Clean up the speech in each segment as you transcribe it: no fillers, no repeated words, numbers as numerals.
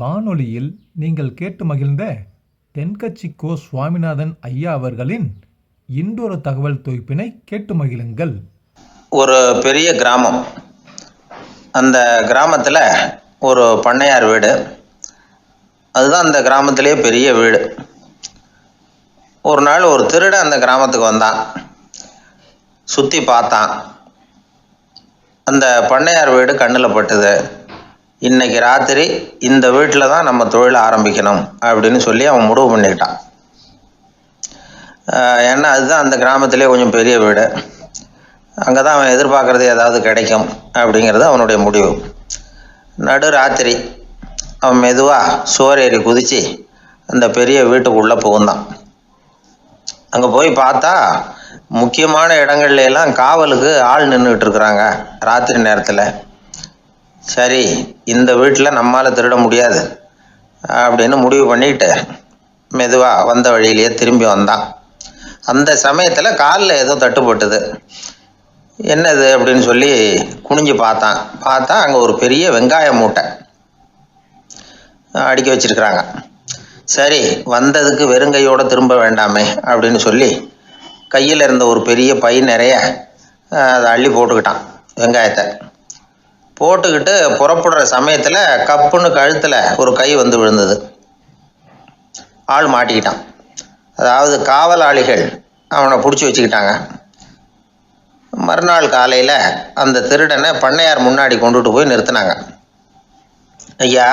வானொலியில் நீங்கள் கேட்டு மகிழ்ந்த தென்கட்சி கோ சுவாமிநாதன் ஐயா அவர்களின் இன்றொரு தகவல் தொகுப்பினை கேட்டு மகிழுங்கள். ஒரு பெரிய கிராமம். அந்த கிராமத்தில் ஒரு பண்ணையார் வீடு. அதுதான் அந்த கிராமத்திலே பெரிய வீடு. ஒரு நாள் ஒரு திருடன் அந்த கிராமத்துக்கு வந்தான். சுற்றி பார்த்தான். அந்த பண்ணையார் வீடு கண்ணில் பட்டுது. இன்னைக்கு ராத்திரி இந்த வீட்டில் தான் நம்ம தொழிலை ஆரம்பிக்கணும் அப்படின்னு சொல்லி அவன் முடிவு பண்ணிக்கிட்டான். ஏன்னா அதுதான் அந்த கிராமத்திலே கொஞ்சம் பெரிய வீடு. அங்கே தான் அவன் எதிர்பார்க்குறது ஏதாவது கிடைக்கும் அப்படிங்கிறது அவனுடைய முடிவு. நடு ராத்திரி அவன் மெதுவாக சுவர் ஏறி குதித்து அந்த பெரிய வீட்டுக்குள்ளே புகுந்தான். அங்கே போய் பார்த்தா முக்கியமான இடங்கள்ல எல்லாம் காவலுக்கு ஆள் நின்றுக்கிட்டு இருக்கிறாங்க ராத்திரி நேரத்தில். சரி, இந்த வீட்டில் நம்மால் திருட முடியாது அப்படின்னு முடிவு பண்ணிட்டு மெதுவாக வந்த வழியிலேயே திரும்பி வந்தான். அந்த சமயத்தில் காலில் ஏதோ தட்டுப்பட்டுது. என்னது அப்படின்னு சொல்லி குனிஞ்சு பார்த்தா அங்கே ஒரு பெரிய வெங்காய மூட்டை அடுக்கி வச்சிருக்கிறாங்க. சரி, வந்ததுக்கு வெறுங்கையோடு திரும்ப வேண்டாமே அப்படின்னு சொல்லி கையில் இருந்த ஒரு பெரிய பை நிறைய அதை அள்ளி போட்டுக்கிட்டான். வெங்காயத்தை போட்டுக்கிட்டு புறப்படுற சமயத்தில் கப்புன்னு கழுத்தில் ஒரு கை வந்து விழுந்தது. ஆள் மாட்டிக்கிட்டான். அதாவது காவலாளிகள் அவனை பிடிச்சி வச்சுக்கிட்டாங்க. மறுநாள் காலையில் அந்த திருடனை பண்ணையார் முன்னாடி கொண்டுட்டு போய் நிறுத்தினாங்க. ஐயா,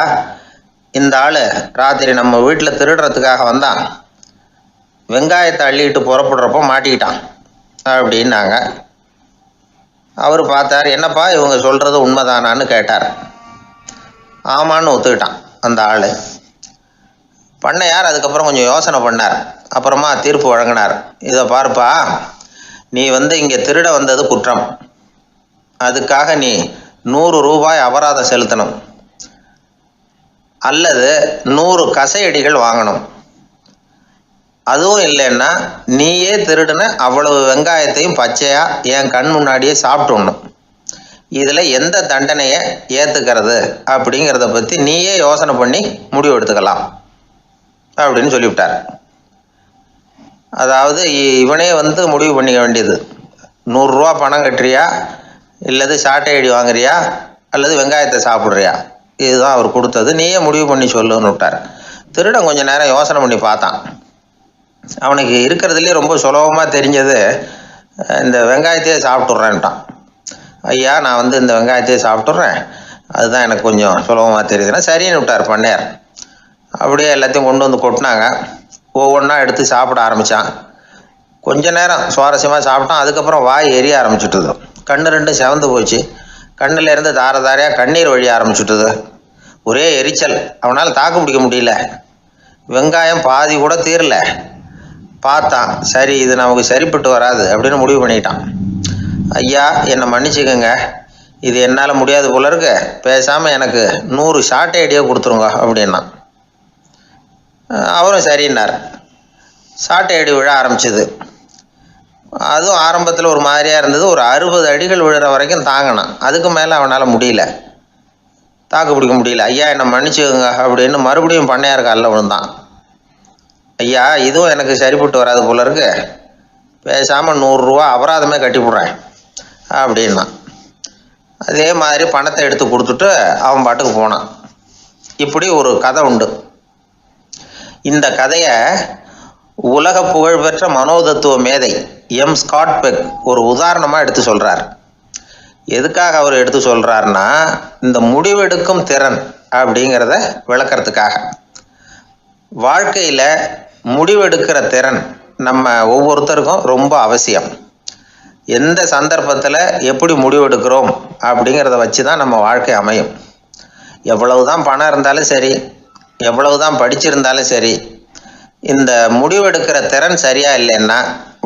இந்த ஆள் ராத்திரி நம்ம வீட்டில் திருடுறதுக்காக வந்தான். வெங்காயத்தை அள்ளிட்டு புறப்படுறப்போ மாட்டிக்கிட்டான் அப்படின்னாங்க. அவர் பார்த்தார். என்னப்பா இவங்க சொல்கிறது உண்மைதானான்னு கேட்டார். ஆமான்னு ஒத்துக்கிட்டான் அந்த ஆள். பண்ணையார் அதுக்கப்புறம் கொஞ்சம் யோசனை பண்ணார். அப்புறமா தீர்ப்பு வழங்கினார். இதை பாருப்பா, நீ இங்கே திருட வந்தது குற்றம். அதுக்காக நீ 100 ரூபாய் அபராதம் செலுத்தணும், அல்லது 100 கசையடிகள் வாங்கணும். அதுவும் இல்லைன்னா நீயே திருடுன அவ்வளவு வெங்காயத்தையும் பச்சையா என் கண் முன்னாடியே சாப்பிட்டுடணும். இதில் எந்த தண்டனையை ஏற்றுக்கிறது அப்படிங்கிறத பற்றி நீயே யோசனை பண்ணி முடிவு எடுத்துக்கலாம் அப்படின்னு சொல்லிவிட்டார். அதாவது இவனே முடிவு பண்ணிக்க வேண்டியது. 100 ரூபா பணம் கட்டுறியா, இல்லது சாட்டை அடி வாங்குறியா, அல்லது வெங்காயத்தை சாப்பிட்றியா, இதுதான் அவர் கொடுத்தது. நீயே முடிவு பண்ணி சொல்லுன்னு விட்டார். திருடன் கொஞ்சம் நேரம் யோசனை பண்ணி பார்த்தான். அவனுக்கு இருக்கிறதுலே ரொம்ப சுலபமாக தெரிஞ்சது இந்த வெங்காயத்தையே சாப்பிட்டுட்றேன்ட்டான். ஐயா, நான் இந்த வெங்காயத்தையே சாப்பிட்டுட்றேன், அதுதான் எனக்கு கொஞ்சம் சுலபமாக தெரியுதுன்னா சரின்னு விட்டார் பண்ணையார். அப்படியே எல்லாத்தையும் கொண்டு வந்து கொட்டினாங்க. ஒவ்வொன்றா எடுத்து சாப்பிட ஆரம்பித்தான். கொஞ்ச நேரம் சுவாரஸ்யமாக சாப்பிட்டான். அதுக்கப்புறம் வாய் எரிய ஆரம்பிச்சுட்டுது. கண்ணு ரெண்டும் செவந்து போச்சு. கண்ணில் இருந்து தார தாரையாக கண்ணீர் வழிய ஆரம்பிச்சுட்டுது. ஒரே எரிச்சல். அவனால் தாக்கு பிடிக்க முடியல. வெங்காயம் பாதி கூட தீரல. பார்த்தான், சரி இது நமக்கு சரிப்பட்டு வராது அப்படின்னு முடிவு பண்ணிட்டான். ஐயா, என்னை மன்னிச்சுக்கோங்க, இது என்னால் முடியாது போல இருக்கு, பேசாமல் எனக்கு 100 சாட்டை அடியாக கொடுத்துருங்க அப்படின்னா. அவரும் சரின்னார். சாட்டை அடி விழ ஆரம்பிச்சது. அதுவும் ஆரம்பத்தில் ஒரு மாதிரியாக இருந்தது. ஒரு 60 அடிகள் விழுற வரைக்கும் தாங்கினான். அதுக்கு மேலே அவனால் முடியல, தாக்கு பிடிக்க முடியல. ஐயா, என்னை மன்னிச்சுக்கோங்க அப்படின்னு மறுபடியும் பண்ணையார் காலில் விழுந்தான். ஐயா, இதுவும் எனக்கு சரிப்பட்டு வராது போல இருக்கு, பேசாமல் 100 ரூபா அபராதமே கட்டிவிட்றேன் அப்படின்னா. அதே மாதிரி பணத்தை எடுத்து கொடுத்துட்டு அவன் பாட்டுக்கு போனான். இப்படி ஒரு கதை உண்டு. இந்த கதையை உலக புகழ்பெற்ற மனோதத்துவ மேதை எம் ஸ்காட் பெக் ஒரு உதாரணமாக எடுத்து சொல்கிறார். எதுக்காக அவர் எடுத்து சொல்கிறாருன்னா, இந்த முடிவெடுக்கும் திறன் அப்படிங்கிறத விளக்கிறதுக்காக. வாழ்க்கையில் முடிவெடுக்கிற திறன் நம்ம ஒவ்வொருத்தருக்கும் ரொம்ப அவசியம். எந்த சந்தர்ப்பத்தில் எப்படி முடிவெடுக்கிறோம் அப்படிங்கிறத வச்சு தான் நம்ம வாழ்க்கை அமையும். எவ்வளவு தான் பணம் இருந்தாலும் சரி, எவ்வளவு தான் படிச்சிருந்தாலும் சரி, இந்த முடிவெடுக்கிற திறன் சரியா இல்லைன்னா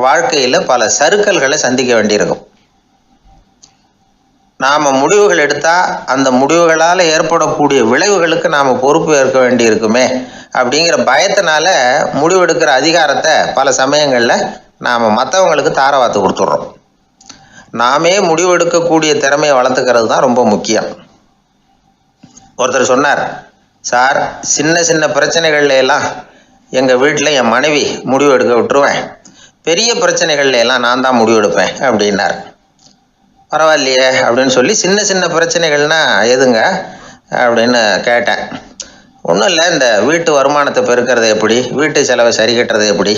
வாழ்க்கையில் பல சறுக்கல்களை சந்திக்க வேண்டியிருக்கும். நாம் முடிவுகள் எடுத்தால் அந்த முடிவுகளால் ஏற்படக்கூடிய விளைவுகளுக்கு நாம் பொறுப்பு ஏற்க வேண்டி இருக்குமே அப்படிங்கிற பயத்தினால முடிவெடுக்கிற அதிகாரத்தை பல சமயங்களில் நாம் மற்றவங்களுக்கு தாரவாத்து கொடுத்துட்றோம். நாமே முடிவெடுக்கக்கூடிய திறமையை வளர்த்துக்கிறது தான் ரொம்ப முக்கியம். ஒருத்தர் சொன்னார், சார், சின்ன சின்ன பிரச்சனைகள்ல எல்லாம் எங்கள் வீட்டில் என் மனைவி முடிவு எடுக்க விட்டுருவேன், பெரிய பிரச்சனைகள்ல எல்லாம் நான் தான் முடிவு எடுப்பேன் அப்படின்னார். பரவாயில்லையே அப்படின்னு சொல்லி சின்ன சின்ன பிரச்சனைகள்னா எதுங்க அப்படின்னு கேட்டேன். ஒன்றும் இல்லை, இந்த வீட்டு வருமானத்தை பெருக்கிறது எப்படி, வீட்டு செலவை சரி கட்டுறது எப்படி,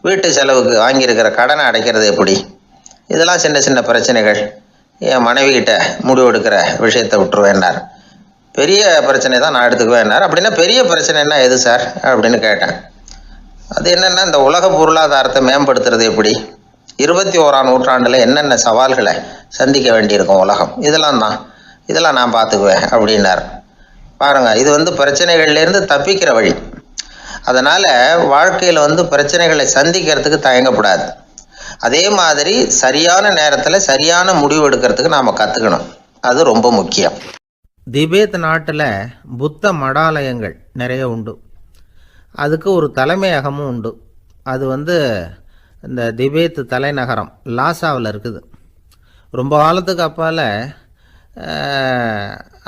வீட்டு செலவுக்கு வாங்கியிருக்கிற கடனை அடைக்கிறது எப்படி, இதெல்லாம் சின்ன சின்ன பிரச்சனைகள், என் மனைவி கிட்ட முடிவு எடுக்கிற விஷயத்தை விட்டுருவேன்னார். பெரிய பிரச்சனை தான் நான் எடுத்துக்குவேன்னார். அப்படின்னா பெரிய பிரச்சனைன்னா எது சார் அப்படின்னு கேட்டேன். அது என்னென்னா, இந்த உலக பொருளாதாரத்தை மேம்படுத்துறது எப்படி, 21ஆம் நூற்றாண்டில் என்னென்ன சவால்களை சந்திக்க வேண்டியிருக்கும் உலகம், இதெல்லாம் நான் பார்த்துக்குவேன் அப்படின்னார். பாருங்கள், இது பிரச்சனைகள்லேருந்து தப்பிக்கிற வழி. அதனால் வாழ்க்கையில் பிரச்சனைகளை சந்திக்கிறதுக்கு தயங்கக்கூடாது. அதே மாதிரி சரியான நேரத்தில் சரியான முடிவு எடுக்கிறதுக்கு நாம் கற்றுக்கணும். அது ரொம்ப முக்கியம். திபேத் நாட்டில் புத்த மடாலயங்கள் நிறைய உண்டு. அதுக்கு ஒரு தலைமையகமும் உண்டு. அது இந்த திபேத் தலைநகரம் லாசாவில் இருக்குது. ரொம்ப காலத்துக்கு அப்பால்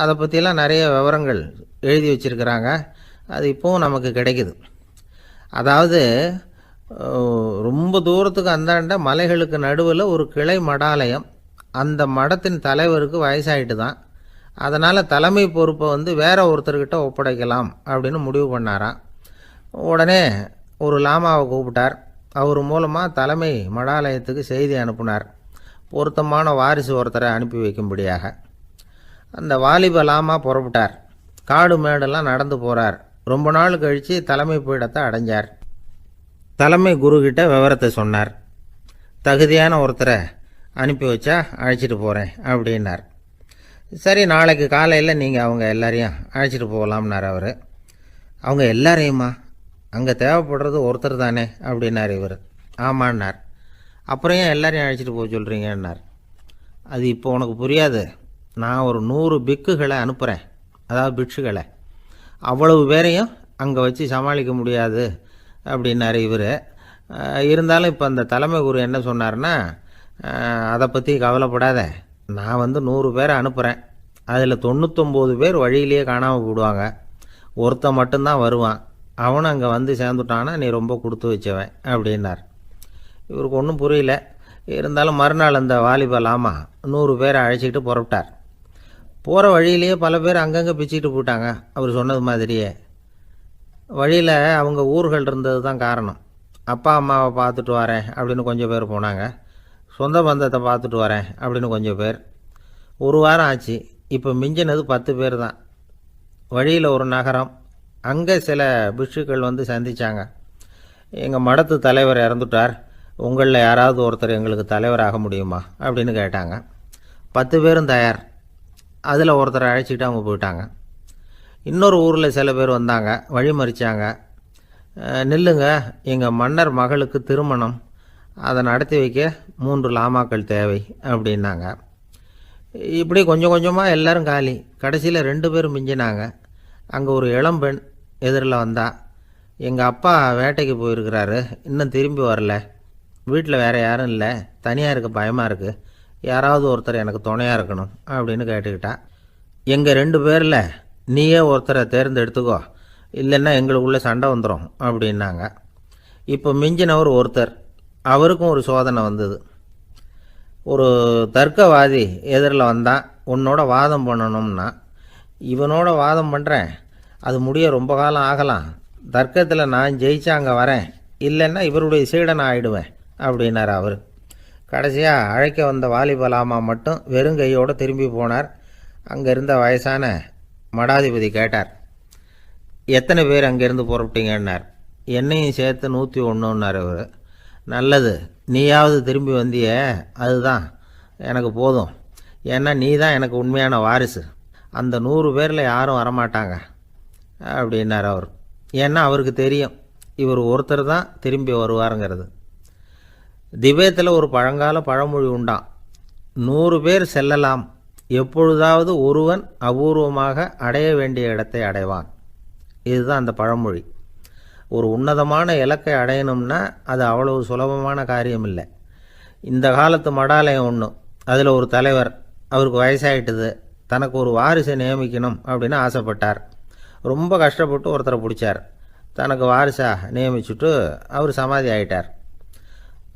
அதை பற்றியெல்லாம் நிறைய விவரங்கள் எழுதி வச்சுருக்கிறாங்க. அது இப்போவும் நமக்கு கிடைக்குது. அதாவது ரொம்ப தூரத்துக்கு அந்தாண்ட மலைகளுக்கு நடுவில் ஒரு கிளை மடாலயம். அந்த மடத்தின் தலைவருக்கு வயசாகிட்டு தான். அதனால் தலைமை பொறுப்பை வேற ஒருத்தர்கிட்ட ஒப்படைக்கலாம் அப்படின்னு முடிவு பண்ணாராம். உடனே ஒரு லாமாவை கூப்பிட்டார். அவர் மூலமாக தலைமை மடாலயத்துக்கு செய்தி அனுப்புனார், பொருத்தமான வாரிசு ஒருத்தரை அனுப்பி வைக்கும்படியாக. அந்த வாலிப லாமா புறப்பட்டார். காடு மேடெல்லாம் நடந்து போகிறார். ரொம்ப நாள் கழித்து தலைமை பீடத்தை அடைஞ்சார். தலைமை குருக்கிட்ட விவரத்தை சொன்னார். தகுதியான ஒருத்தரை அனுப்பி வச்சா அழைச்சிட்டு போகிறேன் அப்படின்னார். சரி, நாளைக்கு காலையில் நீங்கள் அவங்க எல்லாரையும் அழைச்சிட்டு போகலாம்னார் அவர். அவங்க எல்லாரையுமா? அங்கே தேவைப்படுறது ஒருத்தர் தானே அப்படின்னார் இவர். ஆமான்னார். அப்புறம் ஏன் எல்லாரையும் அழைச்சிட்டு போக சொல்கிறீங்கன்னார். அது இப்போ உனக்கு புரியாது. நான் ஒரு 100 பிக்குகளை அனுப்புகிறேன், அதாவது பிட்சுகளை. அவ்வளவு பேரையும் அங்கே வச்சு சமாளிக்க முடியாது அப்படின்னார் இவர். இருந்தாலும் இப்போ அந்த தலைமை குரு என்ன சொன்னார்னா, அதை பற்றி கவலைப்படாத, நான் 100 பேரை அனுப்புகிறேன். அதில் 99 பேர் வழியிலேயே காணாமல் போடுவாங்க, ஒருத்தன் மட்டும்தான் வருவான். அவனும் அங்கே சேர்ந்துட்டானா நீ ரொம்ப கொடுத்து வச்சவன் அப்படின்னார். இவருக்கு ஒன்றும் புரியல. இருந்தாலும் மறுநாள் அந்த வாலிப லாமா 100 பேரை அழைச்சிக்கிட்டு புறப்பட்டார். போகிற வழியிலேயே பல பேர் அங்கங்கே பிச்சுக்கிட்டு போயிட்டாங்க. அவர் சொன்னது மாதிரியே. வழியில் அவங்க ஊர்கள் இருந்தது தான் காரணம். அப்பா அம்மாவை பார்த்துட்டு வரேன் அப்படின்னு கொஞ்சம் பேர் போனாங்க. சொந்த பந்தத்தை பார்த்துட்டு வரேன் அப்படின்னு கொஞ்சம் பேர். ஒரு வாரம் ஆச்சு. இப்போ மிஞ்சினது 10 பேர் தான். வழியில் ஒரு நகரம். அங்கே சில பிட்சுக்கள் சந்தித்தாங்க. எங்கள் மடத்து தலைவர் இறந்துட்டார், உங்களில் யாராவது ஒருத்தர் எங்களுக்கு தலைவராக முடியுமா அப்படின்னு கேட்டாங்க. 10 பேரும் தயார். அதில் ஒருத்தரை அழைச்சிக்கிட்டு அவங்க போயிட்டாங்க. இன்னொரு ஊரில் சில பேர் வந்தாங்க, வழி மறிச்சாங்க. நில்லுங்க, எங்கள் மன்னர் மகளுக்கு திருமணம், அதை நடத்தி வைக்க 3 லாமாக்கள் தேவை அப்படின்னாங்க. இப்படி கொஞ்சம் கொஞ்சமாக எல்லோரும் காலி. கடைசியில் 2 பேரும் மிஞ்சினாங்க. அங்கே ஒரு இளம்பெண் எதிரில் வந்தா. எங்கள் அப்பா வேட்டைக்கு போயிருக்கிறாரு, இன்னும் திரும்பி வரல, வீட்டில் வேறு யாரும் இல்லை, தனியாக இருக்க பயமாக இருக்குது, யாராவது ஒருத்தர் எனக்கு துணையாக இருக்கணும் அப்படின்னு கேட்டுக்கிட்டா. எங்கள் 2 பேரில் நீயே ஒருத்தரை தேர்ந்தெடுத்துக்கோ, இல்லைன்னா எங்களுக்குள்ளே சண்டை வந்துடும் அப்படின்னாங்க. இப்போ மிஞ்சினவர் ஒருத்தர். அவருக்கும் ஒரு சோதனை வந்தது. ஒரு தர்க்கவாதி எதிரில் வந்தான். உன்னோட வாதம் பண்ணணும்னா. இவனோட வாதம் பண்ணுறேன், அது முடிய ரொம்ப காலம் ஆகலாம், தர்க்கத்தில் நான் ஜெயிச்சா அங்கே வரேன், இல்லைன்னா இவருடைய சீடனை ஆகிடுவேன் அப்படின்னார் அவர். கடைசியாக அழைக்க வந்த வாலிபலாமா மட்டும் வெறுங்கையோடு திரும்பி போனார். அங்கே இருந்த வயசான மடாதிபதி கேட்டார், எத்தனை பேர் அங்கேருந்து புறப்பட்டீங்கன்னார். என்னையும் சேர்த்து 101ன்னார் அவர். நல்லது, நீயாவது திரும்பி வந்தியே, அதுதான் எனக்கு போதும். ஏன்னா நீ தான் எனக்கு உண்மையான வாரிசு. அந்த 100 பேரில் யாரும் வரமாட்டாங்க அப்படின்னார் அவர். ஏன்னா அவருக்கு தெரியும் இவர் ஒருத்தர் தான் திரும்பி வருவாருங்கிறது. திபேத்தில் ஒரு பழங்கால பழமொழி உண்டாம், 100 பேர் செல்லலாம், எப்பொழுதாவது ஒருவன் அபூர்வமாக அடைய வேண்டிய இடத்தை அடைவான். இதுதான் அந்த பழமொழி. ஒரு உன்னதமான இலக்கை அடையணும்னா அது அவ்வளவு சுலபமான காரியம் இல்லை. இந்த காலத்து மடாலயம் ஒன்று, அதில் ஒரு தலைவர், அவருக்கு வயசாகிட்டுது, தனக்கு ஒரு வாரிசை நியமிக்கணும் அப்படின்னு ஆசைப்பட்டார். ரொம்ப கஷ்டப்பட்டு ஒருத்தரை பிடிச்சார். தனக்கு வாரிசாக நியமிச்சுட்டு அவர் சமாதி ஆகிட்டார்.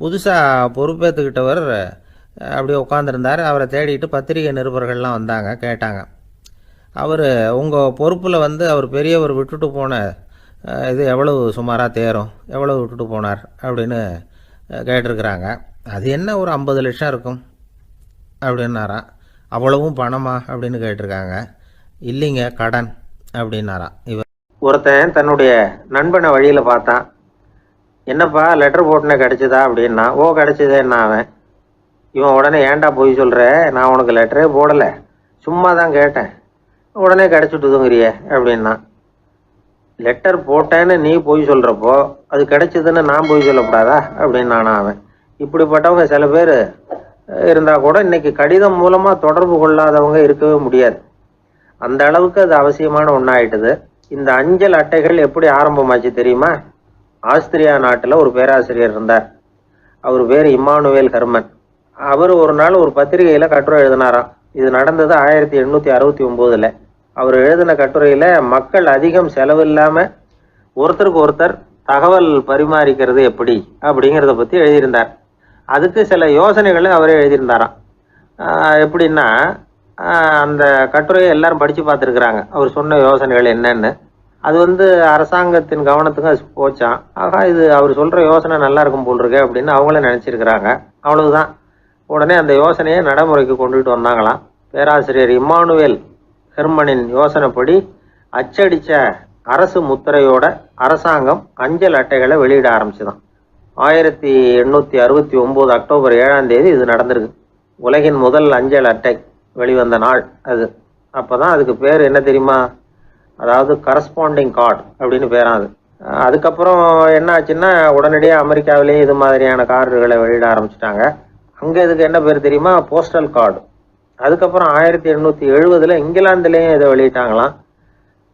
புதுசாக பொறுப்பேற்றுக்கிட்டவர் அப்படியே உட்காந்துருந்தார். அவரை தேடிட்டு பத்திரிகை நிருபர்கள்லாம் வந்தாங்க, கேட்டாங்க. அவர் உங்கள் பொறுப்பில் அவர் பெரியவர் விட்டுட்டு போன இது எவ்வளவு சுமாராக தேரும், எவ்வளவு விட்டுட்டு போனார் அப்படின்னு கேட்டிருக்கிறாங்க. அது என்ன ஒரு 50 லட்சம் இருக்கும் அப்படின்னாராம். அவ்வளவும் பணமா அப்படின்னு கேட்டிருக்காங்க. இல்லைங்க, கடன் அப்படின்னாராம். இவர் ஒருத்தன் தன்னுடைய நண்பனை வழியில் பார்த்தான். என்னப்பா லெட்டர் போட்டுனே கிடச்சிதா அப்படின்னா. ஓ கிடச்சிதேன்னா அவன். இவன் உடனே ஏன்டா போய் சொல்கிற, நான் உனக்கு லெட்டரே போடலை, சும்மா தான் கேட்டேன், உடனே கிடச்சிட்டுதுங்கிறியே அப்படின்னா. லெட்டர் போட்டேன்னு நீ போய் சொல்கிறப்போ அது கிடைச்சதுன்னு நான் போய் சொல்லக்கூடாதா அப்படின்னானா அவன். இப்படிப்பட்டவங்க சில பேர் இருந்தால் கூட இன்னைக்கு கடிதம் மூலமாக தொடர்பு கொள்ளாதவங்க இருக்கவே முடியாது. அந்த அளவுக்கு அது அவசியமான ஒன்றாயிட்டுது. இந்த அஞ்சல் அட்டைகள் எப்படி ஆரம்பமாச்சு தெரியுமா? ஆஸ்திரியா நாட்டில் ஒரு பேராசிரியர் இருந்தார். அவர் பேர் இம்மானுவேல் ஹெர்மன். அவர் ஒரு நாள் ஒரு பத்திரிகையில் கட்டுரை எழுதினாராம். இது நடந்தது 1869. அவர் எழுதின கட்டுரையில் மக்கள் அதிகம் செலவில்லாமல் ஒருத்தருக்கு ஒருத்தர் தகவல் பரிமாறிக்கிறது எப்படி அப்படிங்கிறத பற்றி எழுதியிருந்தார். அதுக்கு சில யோசனைகளை அவரே எழுதியிருந்தாராம். எப்படின்னா, அந்த கட்டுரையை எல்லாரும் படித்து பார்த்துருக்குறாங்க, அவர் சொன்ன யோசனைகள் என்னன்னு. அது அரசாங்கத்தின் கவனத்துக்கு அது போச்சான். ஆகா, இது அவர் சொல்கிற யோசனை நல்லா இருக்கும் போல் இருக்கு அப்படின்னு அவங்களே நினச்சிருக்கிறாங்க. அவ்வளவுதான். உடனே அந்த யோசனையை நடைமுறைக்கு கொண்டுகிட்டு வந்தாங்களாம். பேராசிரியர் இம்மானுவேல் ஹெர்மனின் யோசனைப்படி அச்சடித்த அரசு முத்திரையோட அரசாங்கம் அஞ்சல் அட்டைகளை வெளியிட ஆரம்பிச்சுதான். 1869 அக்டோபர் 7ஆம் தேதி இது நடந்திருக்கு. உலகின் முதல் அஞ்சல் அட்டை வெளிவந்த நாள் அது. அப்போ தான் அதுக்கு பேர் என்ன தெரியுமா? அதாவது கரஸ்பாண்டிங் கார்டு அப்படின்னு பேராது. அதுக்கப்புறம் என்ன ஆச்சுன்னா, உடனடியாக அமெரிக்காவிலேயே இது மாதிரியான கார்டுகளை வெளியிட ஆரம்பிச்சிட்டாங்க. அங்கே இதுக்கு என்ன பேர் தெரியுமா? Postal card. அதுக்கப்புறம் 1870 இங்கிலாந்துலேயும் இதை வெளியிட்டாங்களாம்.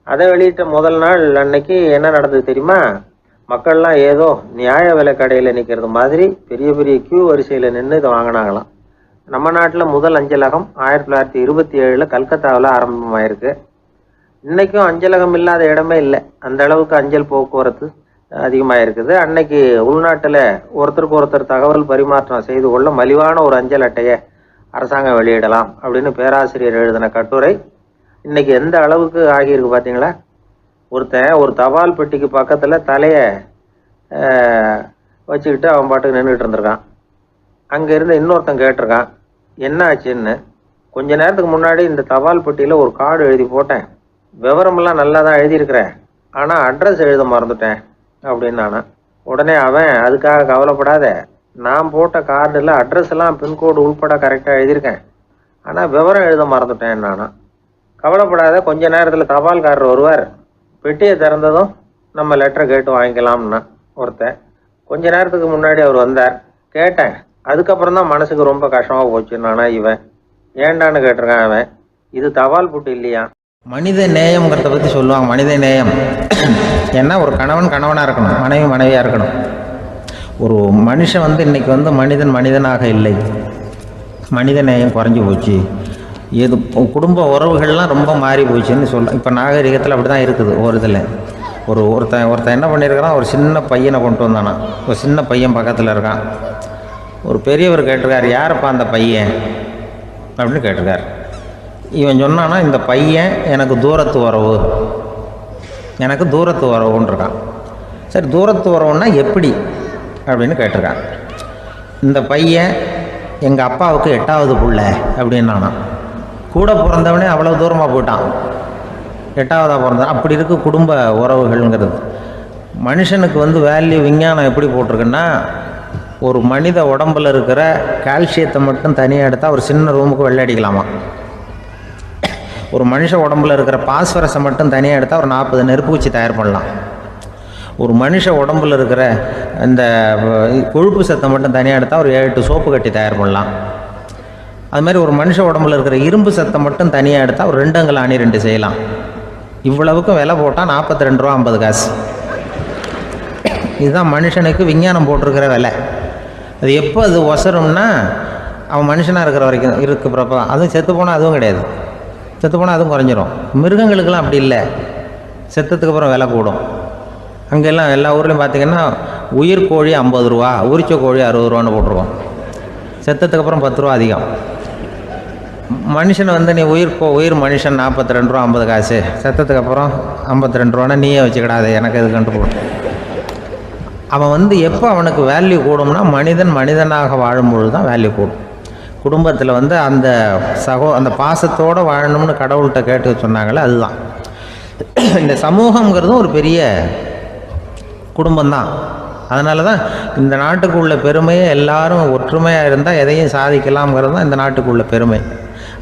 அதை வெளியிட்ட முதல் நாள் அன்னைக்கு என்ன நடந்தது தெரியுமா? மக்கள்லாம் ஏதோ நியாய விலை கடையில் நிற்கிறது மாதிரி பெரிய பெரிய கியூ வரிசையில் நின்று இதை வாங்கினாங்களாம். நம்ம நாட்டில் முதல் அஞ்சலகம் 1927 கல்கத்தாவில் ஆரம்பமாயிருக்கு. இன்றைக்கும் அஞ்சலகம் இல்லாத இடமே இல்லை. அந்த அளவுக்கு அஞ்சல் போக்குவரத்து அதிகமாக இருக்குது. அன்னைக்கு உள்நாட்டில் ஒருத்தருக்கு ஒருத்தர் தகவல் பரிமாற்றம் செய்து கொள்ள மலிவான ஒரு அஞ்சல் அட்டையை அரசாங்கம் வெளியிடலாம் அப்படின்னு பேராசிரியர் எழுதின கட்டுரை இன்னைக்கு எந்த அளவுக்கு ஆகியிருக்கு பார்த்தீங்களா? ஒருத்தன் ஒரு தபால் பெட்டிக்கு பக்கத்தில் தலையை வச்சுக்கிட்டு அவன் பாட்டுக்கு நின்றுட்டு இருந்திருக்கான். அங்கே இருந்து இன்னொருத்தன் கேட்டிருக்கான், என்ன ஆச்சுன்னு. கொஞ்ச நேரத்துக்கு முன்னாடி இந்த தபால் பெட்டியில் ஒரு கார்டு எழுதி போட்டேன், விவரமெல்லாம் நல்லா தான் எழுதியிருக்கிறேன், ஆனால் அட்ரஸ் எழுத மறந்துட்டேன் அப்படின்னு நானா. உடனே அவன், அதுக்காக கவலைப்படாத, நான் போட்ட கார்டில் அட்ரஸ் எல்லாம் பின்கோடு உள்பட கரெக்டாக எழுதியிருக்கேன், ஆனால் விவரம் எழுத மறந்துட்டேன் நானா. கவலைப்படாத, கொஞ்ச நேரத்தில் தபால்காரர் வருவார், பெட்டியை திறந்ததும் நம்ம லெட்டரை கேட்டு வாங்கிக்கலாம்னா ஒருத்தன். கொஞ்ச நேரத்துக்கு முன்னாடி அவர் வந்தார், கேட்டேன், அதுக்கப்புறம் தான் மனசுக்கு ரொம்ப கஷ்டமாக போச்சு நானா. இவன் ஏண்டான்னு கேட்டிருக்கான். அவன், இது தபால் புட்டு இல்லையா. மனித நேயம்ங்கிறத பற்றி சொல்லுவாங்க. மனித நேயம் ஏன்னா ஒரு கணவன் கணவனாக இருக்கணும், மனைவி மனைவியாக இருக்கணும். ஒரு மனுஷன் இன்றைக்கி மனிதன் மனிதனாக இல்லை, மனித நேயம் குறைஞ்சி போச்சு. எது குடும்ப உறவுகள்லாம் ரொம்ப மாறி போச்சுன்னு சொல்லலாம். இப்போ நாகரிகத்தில் அப்படி தான் இருக்குது. ஒரு இதில் ஒருத்தன் என்ன பண்ணியிருக்கிறான், ஒரு சின்ன பையனை கொண்டு வந்தானா. ஒரு சின்ன பையன் பக்கத்தில் இருக்கான். ஒரு பெரியவர் கேட்டிருக்கார், யாரப்பா அந்த பையன் அப்படின்னு கேட்டிருக்கார். இவன் சொன்னான்னா, இந்த பையன் எனக்கு தூரத்து உறவுன்னு இருக்கான். சரி, தூரத்து உறவுன்னா எப்படி அப்படின்னு கேட்டிருக்கான். இந்த பையன் எங்கள் அப்பாவுக்கு 8வது புள்ள அப்படின்னானா. கூட பிறந்தவனே அவ்வளோ தூரமாக போயிட்டான், 8வதாக பிறந்தான். அப்படி இருக்கு குடும்ப உறவுகள்ங்கிறது. மனுஷனுக்கு வேல்யூ விஞ்ஞானம் எப்படி போட்டிருக்குன்னா, ஒரு மனித உடம்பில் இருக்கிற கால்சியத்தை மட்டும் தனியாக எடுத்தால் ஒரு சின்ன ரூமுக்கு வெள்ளை அடிக்கலாமா. ஒரு மனுஷ உடம்பில் இருக்கிற பாஸ்பரஸை மட்டும் தனியாக எடுத்தால் ஒரு 40 நெருப்பு வச்சு தயார் பண்ணலாம். ஒரு மனுஷ உடம்பில் இருக்கிற இந்த கொழுப்பு சத்தை மட்டும் தனியாக எடுத்தால் ஒரு 7-8 சோப்பு கட்டி தயார் பண்ணலாம். அது மாதிரி ஒரு மனுஷ உடம்புல இருக்கிற இரும்பு சத்தை மட்டும் தனியாக எடுத்தால் ஒரு 2 அங்குல ஆணி 2 செய்யலாம். இவ்வளவுக்கும் விலை போட்டால் 42 ரூபா 50 காசு. இதுதான் மனுஷனுக்கு விஞ்ஞானம் போட்டிருக்கிற விலை. அது எப்போ அது ஒசரும்னா, அவன் மனுஷனாக இருக்கிற வரைக்கும் இருக்கிறப்ப. அதுவும் செத்து போனால் அதுவும் கிடையாது, செத்து போனால் அதுவும் குறைஞ்சிரும். மிருகங்களுக்கெல்லாம் அப்படி இல்லை. செத்ததுக்கு அப்புறம் விலை கூடும். அங்கெல்லாம் எல்லா ஊர்லேயும் பார்த்திங்கன்னா உயிர் கோழி 50 ரூபா, உரிச்ச கோழி 60 ரூபான்னு போட்டிருக்கோம். செத்ததுக்கு அப்புறம் 10 ரூபா அதிகம். மனுஷன் வந்து நீ உயிர் மனுஷன் 42 ரூபா 50 காசு, செத்ததுக்கு அப்புறம் 52 ரூபான்னா நீயே வச்சுக்கிடாது, எனக்கு எதுக்குன்ட்டு போட்டு. அவன் வந்து எப்போ அவனுக்கு வேல்யூ கூடும்னா மனிதனாக வாழும்பொழுது தான் வேல்யூ கூடும். குடும்பத்தில் வந்து அந்த பாசத்தோடு வாழணும்னு கடவுள்கிட்ட கேட்டு சொன்னாங்களே, அதுதான் இந்த சமூகங்கிறதும் ஒரு பெரிய குடும்பம்தான். அதனால தான் இந்த நாட்டுக்கு உள்ள பெருமையை எல்லாரும் ஒற்றுமையாக இருந்தால் எதையும் சாதிக்கலாம்ங்கிறது தான் இந்த நாட்டுக்கு உள்ள பெருமை.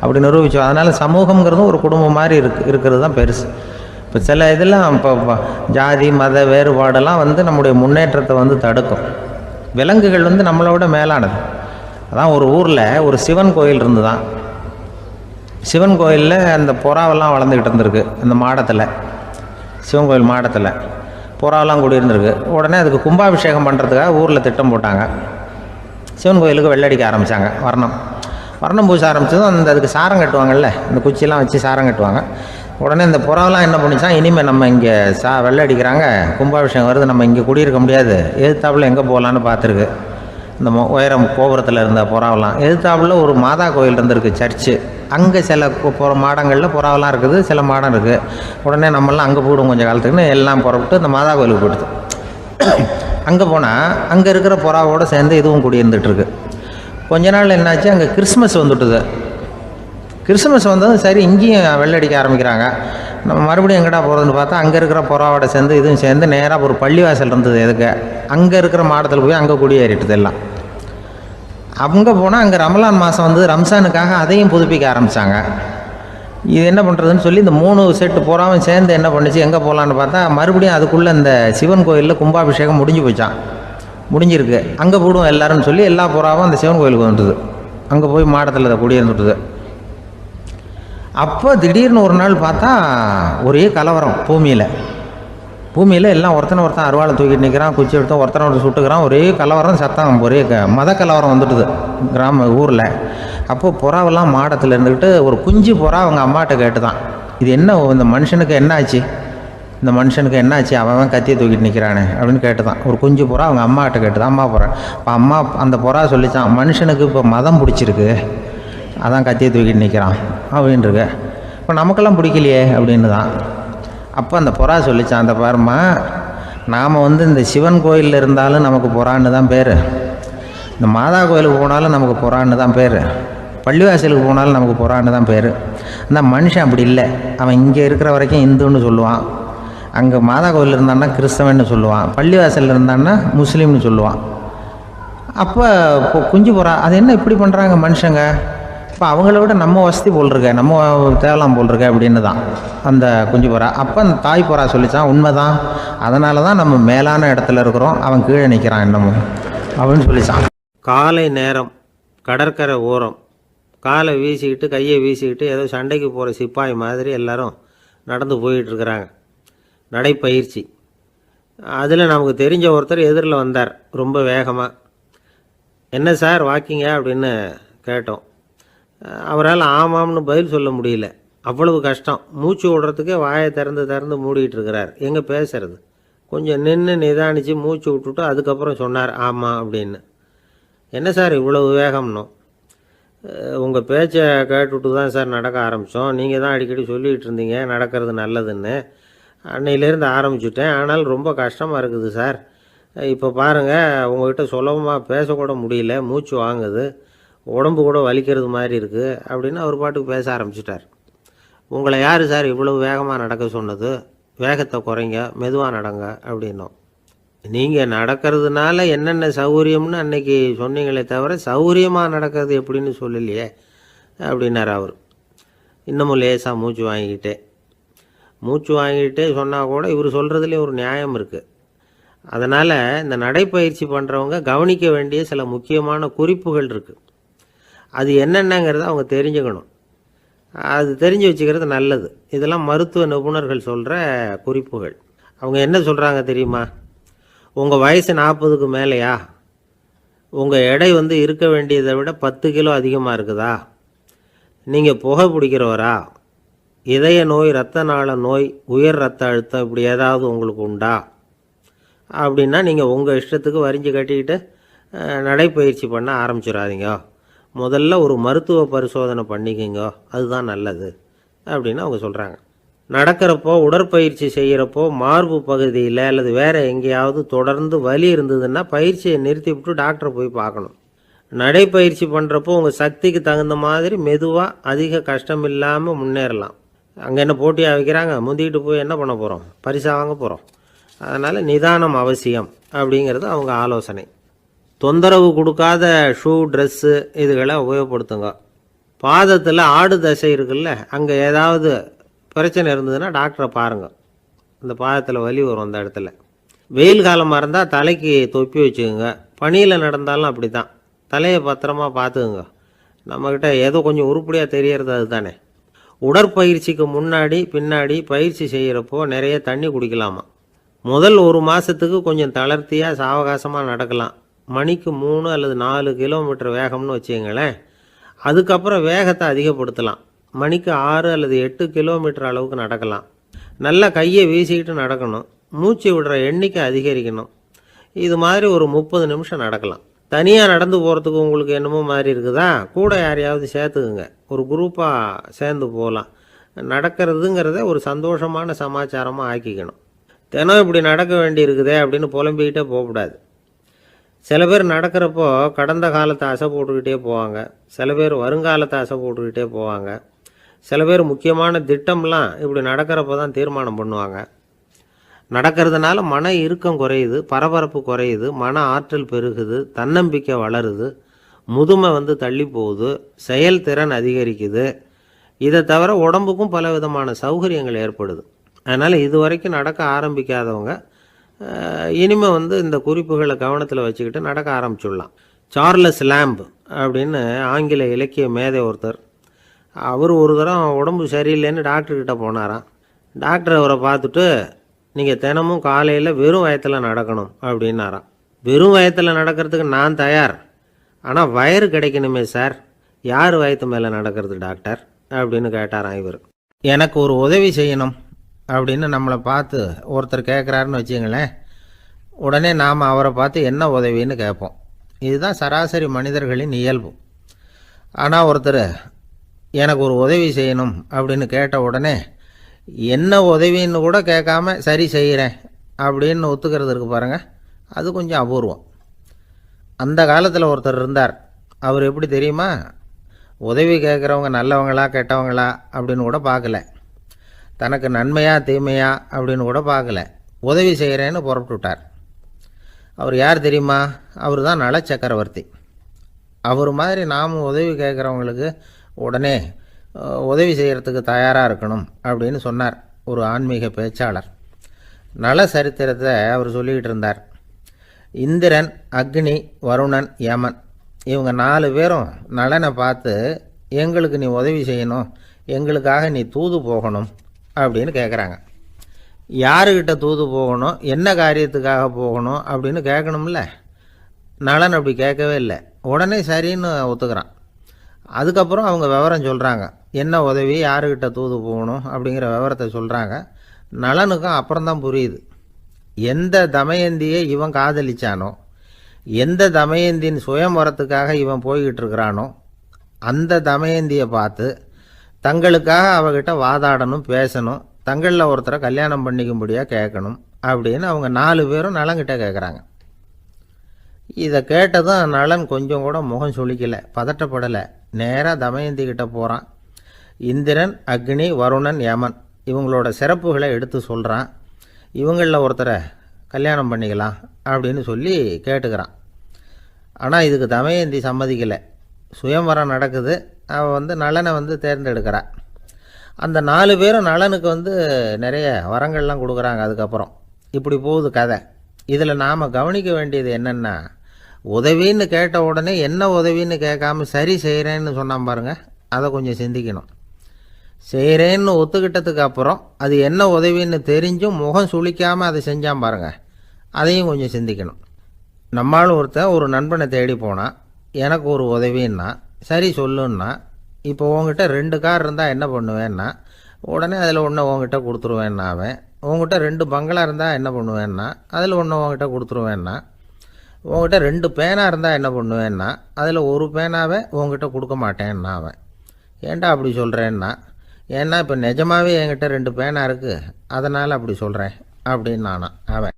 அப்படி நிரூபித்தோம். அதனால் சமூகங்கிறதும் ஒரு குடும்பம் மாதிரி இருக்கிறது தான் பெருசு. இப்போ சில இதெல்லாம் இப்போ ஜாதி மத வேறுபாடெல்லாம் வந்து நம்முடைய முன்னேற்றத்தை வந்து தடுக்கும். விலங்குகள் வந்து நம்மளோட மேலானது. அதான் ஒரு ஊரில் ஒரு சிவன் கோயில் இருந்து தான். சிவன் கோயிலில் அந்த புறாவெல்லாம் வளர்ந்துக்கிட்டு இருந்திருக்கு. அந்த மாடத்தில், சிவன் கோயில் மாடத்தில் புறாவெல்லாம் குடியிருந்திருக்கு. உடனே அதுக்கு கும்பாபிஷேகம் பண்ணுறதுக்காக ஊரில் திட்டம் போட்டாங்க. சிவன் கோயிலுக்கு வெள்ளடிக்க ஆரம்பித்தாங்க. வர்ணம் பூச ஆரம்பித்ததும் அதுக்கு சாரம் கட்டுவாங்கல்ல, இந்த குச்சியெல்லாம் வச்சு சாரம் கட்டுவாங்க. உடனே இந்த புறாவெல்லாம் என்ன பண்ணிச்சான், இனிமேல் நம்ம இங்கே வெள்ளை அடிக்கிறாங்க, கும்பாபிஷேகம் வருது, நம்ம இங்கே குடியிருக்க முடியாது, எதிர்த்தாப்புல எங்கே போகலான்னு பார்த்துருக்கு. இந்த உயரம் கோபுரத்தில் இருந்த புறாவெல்லாம் எதிர்த்தாப்புல ஒரு மாதா கோயில் இருந்திருக்கு, சர்ச்சு. அங்கே சில மாடங்களில் புறாவெல்லாம் இருக்குது, சில மாடம் இருக்குது. உடனே நம்மளாம் அங்கே போய்டும் கொஞ்சம் காலத்துக்குன்னு எல்லாம் புறப்பட்டு இந்த மாதா கோயிலுக்கு போயிடுது. அங்கே போனால் அங்கே இருக்கிற புறாவோடு சேர்ந்து இதுவும் குடியிருந்துட்டுருக்கு. கொஞ்ச நாள் என்னாச்சு, அங்கே கிறிஸ்மஸ் வந்துட்டுது. கிறிஸ்மஸ் வந்ததும் சரி இங்கேயும் வெள்ளடிக்க ஆரம்பிக்கிறாங்க. நம்ம மறுபடியும் எங்கடா போகிறதுன்னு பார்த்தா அங்கே இருக்கிற புறாவோட சேர்ந்து இதுவும் சேர்ந்து நேராக ஒரு பள்ளிவாசல் இருந்தது. எதுக்கு அங்கே இருக்கிற மாடத்தில் போய் அங்கே குடியேறிட்டுது எல்லாம். அங்கே போனால் அங்கே ரமலான் மாதம் வந்து ரம்ஜானுக்காக அதையும் புதுப்பிக்க ஆரம்பித்தாங்க. இது என்ன பண்ணுறதுன்னு சொல்லி இந்த 3 செட்டு புறாவும் சேர்ந்து என்ன பண்ணிச்சு, எங்கே போகலான்னு பார்த்தா மறுபடியும் அதுக்குள்ளே இந்த சிவன் கோயிலில் கும்பாபிஷேகம் முடிஞ்சிருக்கு. அங்கே போடுவோம் எல்லாருன்னு சொல்லி எல்லா புறாவும் அந்த சிவன் கோயிலுக்கு வந்துட்டுது. அங்கே போய் மாடத்தில் அதை குடியிருந்துட்டுது. அப்போ திடீர்னு ஒரு நாள் பார்த்தா ஒரே கலவரம் பூமியில் எல்லாம் ஒருத்தன் அருவாளை தூக்கிட்டு நிற்கிறான், குச்சி எடுத்து ஒருத்தனை சுட்டுக்கிறான். ஒரே கலவரம், சத்தம், ஒரே மத கலவரம் வந்துட்டுது ஊரில். அப்போது புறாவெல்லாம் மாடத்தில் இருந்துக்கிட்டு ஒரு குஞ்சு புறா அவங்க அம்மாட்ட கேட்டு தான், இது என்ன இந்த மனுஷனுக்கு என்னாச்சு, அவன் கத்தியை தூக்கிட்டு நிற்கிறானே அப்படின்னு கேட்டு தான். ஒரு குஞ்சு புறா அவங்க அம்மாட்ட கேட்டு தான். அம்மா புறா இப்போ அந்த புறா சொல்லித்தான், மனுஷனுக்கு இப்போ மதம் பிடிச்சிருக்கு, அதான் கத்தியை தூக்கிட்டு நிற்கிறான் அப்படின்ருக்கு. இப்போ நமக்கெல்லாம் பிடிக்கலையே அப்படின்னு தான். அப்போ அந்த புறா சொல்லித்தான், அந்த பாருமா, நாம் வந்து இந்த சிவன் கோயிலில் இருந்தாலும் நமக்கு புறான்னு தான் பேர், இந்த மாதா கோயிலுக்கு போனாலும் நமக்கு புறான்னு தான் பேர், பள்ளிவாசலுக்கு போனாலும் நமக்கு புறான்னு தான் பேர். அந்த மனுஷன் அப்படி இல்லை. அவன் இங்கே இருக்கிற வரைக்கும் இந்துன்னு சொல்லுவான், அங்கே மாதா கோயில் இருந்தான்னா கிறிஸ்தவன்னு சொல்லுவான், பள்ளிவாசலில் இருந்தான்னா முஸ்லீம்னு சொல்லுவான். அப்போ குஞ்சு புறா அது என்ன இப்படி பண்ணுறாங்க மனுஷங்க, இப்போ அவங்கள விட நம்ம வசதி போல் இருக்க, நம்ம தேவலாம் போல் இருக்க அப்படின்னு தான் அந்த குஞ்சு புறா. அப்போ அந்த தாய் புறா சொல்லித்தான், உண்மைதான், அதனால தான் நம்ம மேலான இடத்துல இருக்கிறோம், அவன் கீழே நிற்கிறான் என்னமோ அப்படின்னு சொல்லித்தான். காலை நேரம் கடற்கரை ஓரம் காலை வீசிக்கிட்டு கையை வீசிக்கிட்டு ஏதோ சண்டைக்கு போகிற சிப்பாய் மாதிரி எல்லாரும் நடந்து போயிட்டுருக்கிறாங்க. நடைப்பயிற்சி. அதில் நமக்கு தெரிஞ்ச ஒருத்தர் எதிரில் வந்தார் ரொம்ப வேகமாக. என்ன சார் வாக்கிங்க அப்படின்னு கேட்டோம். அவரால் ஆமாம்னு பதில் சொல்ல முடியல, அவ்வளவு கஷ்டம். மூச்சு விடுறதுக்கே வாயை திறந்து மூடிகிட்டு இருக்கிறார். எங்கே பேசுறது? கொஞ்சம் நின்று நிதானித்து மூச்சு விட்டுட்டு அதுக்கப்புறம் சொன்னார் ஆமாம் அப்படின்னு. என்ன சார் இவ்வளவு வேகம்னோ? உங்கள் பேச்சை கேட்டுவிட்டு தான் சார் நடக்க ஆரம்பித்தோம், நீங்கள் தான் அடிக்கடி சொல்லிகிட்டு இருந்தீங்க நடக்கிறது நல்லதுன்னு, அன்னையிலேருந்து ஆரம்பிச்சுட்டேன், ஆனால் ரொம்ப கஷ்டமாக இருக்குது சார். இப்போ பாருங்கள், உங்கள்கிட்ட சுலபமாக பேசக்கூட முடியல, மூச்சு வாங்குது, உடம்பு கூட வலிக்கிறது மாதிரி இருக்குது அப்படின்னு அவர் பாட்டுக்கு பேச ஆரம்பிச்சிட்டார். உங்களை யார் சார் இவ்வளவு வேகமாக நடக்க சொன்னது? வேகத்தை குறைங்க, மெதுவாக நடங்க அப்படின்னோம். நீங்கள் நடக்கிறதுனால என்னென்ன சௌகரியம்னு அன்னைக்கு சொன்னீங்களே தவிர சௌகரியமாக நடக்கிறது எப்படின்னு சொல்லலையே அப்படின்னார் அவர். இன்னமும் லேசாக மூச்சு வாங்கிக்கிட்டே சொன்னால் கூட இவர் சொல்கிறதுலேயே ஒரு நியாயம் இருக்குது. அதனால் இந்த நடைப்பயிற்சி பண்ணுறவங்க கவனிக்க வேண்டிய சில முக்கியமான குறிப்புகள் இருக்குது. அது என்னென்னங்கிறத அவங்க தெரிஞ்சுக்கணும். அது தெரிஞ்சு வச்சுக்கிறது நல்லது. இதெல்லாம் மருத்துவ நிபுணர்கள் சொல்கிற குறிப்புகள். அவங்க என்ன சொல்கிறாங்க தெரியுமா? உங்கள் வயசு 40க்கு மேலேயா? உங்கள் எடை இருக்க வேண்டியதை விட 10 கிலோ அதிகமாக இருக்குதா? நீங்கள் புகை பிடிக்கிறவரா? இதய நோய், இரத்த நாள நோய், உயர் இரத்த அழுத்தம் இப்படி ஏதாவது உங்களுக்கு உண்டா அப்படின்னா நீங்கள் உங்கள் இஷ்டத்துக்கு வரிஞ்சு கட்டிக்கிட்டு நடைப்பயிற்சி பண்ண ஆரம்பிச்சிடாதீங்க. முதல்ல ஒரு மருத்துவ பரிசோதனை பண்ணிக்கோங்க, அதுதான் நல்லது அப்படின்னு அவங்க சொல்கிறாங்க. நடக்கிறப்போ, உடற்பயிற்சி செய்கிறப்போ மார்பு பகுதியில் அல்லது வேறு எங்கேயாவது தொடர்ந்து வலி இருந்ததுன்னா பயிற்சியை நிறுத்தி விட்டு டாக்டரை போய் பார்க்கணும். நடைப்பயிற்சி பண்ணுறப்போ உங்கள் சக்திக்கு தகுந்த மாதிரி மெதுவாக அதிக கஷ்டம் இல்லாமல் முன்னேறலாம். அங்கே என்ன போட்டியாக வைக்கிறாங்க, முந்திக்கிட்டு போய் என்ன பண்ண போகிறோம், பரிசாக வாங்க போகிறோம். அதனால் நிதானம் அவசியம் அப்படிங்கிறது அவங்க ஆலோசனை. தொந்தரவு கொடுக்காத ஷூ, ட்ரெஸ்ஸு இதுகளை உபயோகப்படுத்துங்க. பாதத்தில் ஆடு தசை இருக்குல்ல, அங்கே ஏதாவது பிரச்சனை இருந்ததுன்னா டாக்டரை பாருங்கள். இந்த பாதத்தில் வலி வரும் அந்த இடத்துல. வெயில் காலமாக இருந்தால் தலைக்கு தொப்பி வச்சுக்கோங்க. பனியில் நடந்தாலும் அப்படி தான், தலையை பத்திரமா பார்த்துக்குங்க. நம்மக்கிட்ட ஏதோ கொஞ்சம் உருப்படியாக தெரியறது அது தானே. உடற்பயிற்சிக்கு முன்னாடி பின்னாடி பயிற்சி செய்கிறப்போ நிறைய தண்ணி குடிக்கலாமா. முதல் 1 மாதத்துக்கு கொஞ்சம் தளர்த்தியாக சாவகாசமாக நடக்கலாம். மணிக்கு 3 அல்லது 4 கிலோமீட்டர் வேகம்னு வச்சுங்களேன். அதுக்கப்புறம் வேகத்தை அதிகப்படுத்தலாம். மணிக்கு 6 அல்லது 8 கிலோமீட்டர் அளவுக்கு நடக்கலாம். நல்லா கையை வீசிக்கிட்டு நடக்கணும். மூச்சு விடுற எண்ணிக்கை அதிகரிக்கணும். இது மாதிரி ஒரு 30 நிமிஷம் நடக்கலாம். தனியாக நடந்து போகிறதுக்கு உங்களுக்கு என்னமோ மாதிரி இருக்குதா, கூட யாரையாவது சேர்த்துக்குங்க. ஒரு குரூப்பாக சேர்ந்து போகலாம். நடக்கிறதுங்கிறத ஒரு சந்தோஷமான சமாச்சாரமாக ஆக்கிக்கணும். தினம் இப்படி நடக்க வேண்டி இருக்குதே அப்படின்னு புலம்பிக்கிட்டே போகக்கூடாது. சில பேர் நடக்கிறப்போ கடந்த காலத்தை அசை போட்டுக்கிட்டே போவாங்க. சில பேர் வருங்காலத்தை அசை போட்டுக்கிட்டே போவாங்க. சில பேர் முக்கியமான திட்டம்லாம் இப்படி நடக்கிறப்போ தான் தீர்மானம் பண்ணுவாங்க. நடக்கிறதுனால மன இறுக்கம் குறையுது, பரபரப்பு குறையுது, மன ஆற்றல் பெருகுது, தன்னம்பிக்கை வளருது, முதுமை தள்ளி போகுது, செயல்திறன் அதிகரிக்குது. இதை தவிர உடம்புக்கும் பல விதமான சௌகரியங்கள் ஏற்படுது. அதனால் இது வரைக்கும் நடக்க ஆரம்பிக்காதவங்க இனிமேல் இந்த குறிப்புகளை கவனத்தில் வச்சுக்கிட்டு நடக்க ஆரம்பிச்சுடலாம். சார்லஸ் லேம்ப் அப்படின்னு ஆங்கில இலக்கிய மேதை ஒருத்தர், அவர் ஒரு தரம் உடம்பு சரியில்லைன்னு டாக்டர்கிட்ட போனாராம். டாக்டர் அவரை பார்த்துட்டு, நீங்கள் தினமும் காலையில் வெறும் வயத்தில் நடக்கணும் அப்படின்னாராம். வெறும் வயத்தில் நடக்கிறதுக்கு நான் தயார், ஆனால் வயிறு கிடைக்கணுமே சார், யார் வயத்து மேலே நடக்கிறது டாக்டர் அப்படின்னு கேட்டாராம் இவர். எனக்கு ஒரு உதவி செய்யணும் அப்படின்னு நம்மளை பார்த்து ஒருத்தர் கேட்குறாருன்னு வச்சுங்களேன். உடனே நாம் அவரை பார்த்து என்ன உதவின்னு கேட்போம். இதுதான் சராசரி மனிதர்களின் இயல்பு. ஆனால் ஒருத்தர் எனக்கு ஒரு உதவி செய்யணும் அப்படின்னு கேட்ட உடனே என்ன உதவின்னு கூட கேட்காம சரி செய்கிறேன் அப்படின்னு ஒத்துக்கிறது இருக்கு பாருங்கள், அது கொஞ்சம் அபூர்வம். அந்த காலத்தில் ஒருத்தர் இருந்தார். அவர் எப்படி தெரியுமா, உதவி கேட்குறவங்க நல்லவங்களா கெட்டவங்களா அப்படின்னு கூட பார்க்கல, தனக்கு நன்மையா தீமையா அப்படின்னு கூட பார்க்கல, உதவி செய்கிறேன்னு புறப்பட்டு விட்டார். அவர் யார் தெரியுமா, அவர் தான் நல சக்கரவர்த்தி. அவர் மாதிரி நாம் உதவி கேட்குறவங்களுக்கு உடனே உதவி செய்கிறதுக்கு தயாராக இருக்கணும் அப்படின்னு சொன்னார் ஒரு ஆன்மீக பேச்சாளர். நல சரித்திரத்தை அவர் சொல்லிக்கிட்டு இருந்தார். இந்திரன், அக்னி, வருணன், யமன் இவங்க 4 பேரும் நலனை பார்த்து எங்களுக்கு நீ உதவி செய்யணும், எங்களுக்காக நீ தூது போகணும் அப்படின்னு கேட்குறாங்க. யாருக்கிட்ட தூது போகணும், என்ன காரியத்துக்காக போகணும் அப்படின்னு கேட்கணும்ல. நலன் அப்படி கேட்கவே இல்லை, உடனே சரின்னு ஒத்துக்கிறான். அதுக்கப்புறம் அவங்க விவரம் சொல்கிறாங்க, என்ன உதவி, யாருக்கிட்ட தூது போகணும் அப்படிங்கிற விவரத்தை சொல்கிறாங்க. நலனுக்கும் அப்புறம்தான் புரியுது, எந்த தமயந்தியை இவன் காதலிச்சானோ, எந்த தமயந்தின் சுயம்பரத்துக்காக இவன் போய்கிட்டு இருக்கிறானோ அந்த தமயந்தியை பார்த்து தங்களுக்காக அவகிட்ட வாதாடணும், பேசணும், தங்களில் ஒருத்தரை கல்யாணம் பண்ணிக்கும்படியாக கேட்கணும் அப்படின்னு அவங்க 4 பேரும் நலன்கிட்ட கேட்குறாங்க. இதை கேட்டதும் நலன் கொஞ்சம் கூட முகம் சுளிக்கலை, பதட்டப்படலை. நேராக தமயந்தி கிட்ட போகிறான். இந்திரன், அக்னி, வருணன், யமன் இவங்களோட சிறப்புகளை எடுத்து சொல்கிறான். இவங்களில் ஒருத்தரை கல்யாணம் பண்ணிக்கலாம் அப்படின்னு சொல்லி கேட்டுக்கிறான். இதுக்கு தமயந்தி சம்மதிக்கலை. சுயம்பரம் நடக்குது, அவள் நலனை தேர்ந்தெடுக்கிறா. அந்த 4 பேரும் நலனுக்கு நிறைய வரங்கள்லாம் கொடுக்குறாங்க. அதுக்கப்புறம் இப்படி போகுது கதை. இதில் நாம் கவனிக்க வேண்டியது என்னென்னா, உதவின்னு கேட்ட உடனே என்ன உதவின்னு கேட்காம சரி செய்கிறேன்னு சொன்னான் பாருங்க, அதை கொஞ்சம் சிந்திக்கணும். செய்கிறேன்னு ஒத்துக்கிட்டதுக்கு அப்புறம் அது என்ன உதவின்னு தெரிஞ்சும் முகம் சுளிக்காமல் அதை செஞ்சான் பாருங்க, அதையும் கொஞ்சம் சிந்திக்கணும். நம்மளும் ஒருத்தன் ஒரு நண்பனை தேடி போனான், எனக்கு ஒரு உதவின்னா சரி சொல்லுன்னா, இப்போ உங்ககிட்ட 2 கார் இருந்தால் என்ன பண்ணுவேன்னா, உடனே அதில் ஒன்று உங்ககிட்ட கொடுத்துருவேன்னா அவன். உங்ககிட்ட 2 பங்களா இருந்தால் என்ன பண்ணுவேன்னா அதில் ஒன்று உங்ககிட்ட கொடுத்துருவேன்னா. உங்ககிட்ட 2 பேனா இருந்தால் என்ன பண்ணுவேன்னா அதில் ஒரு பேனாவை உங்ககிட்ட கொடுக்க மாட்டேன்னா அவன். ஏன்டா அப்படி சொல்கிறேன்னா, ஏன்னா இப்போ நிஜமாகவே என்கிட்ட 2 பேனா இருக்குது, அதனால் அப்படி சொல்கிறேன் அப்படின்னு நானான் அவன்.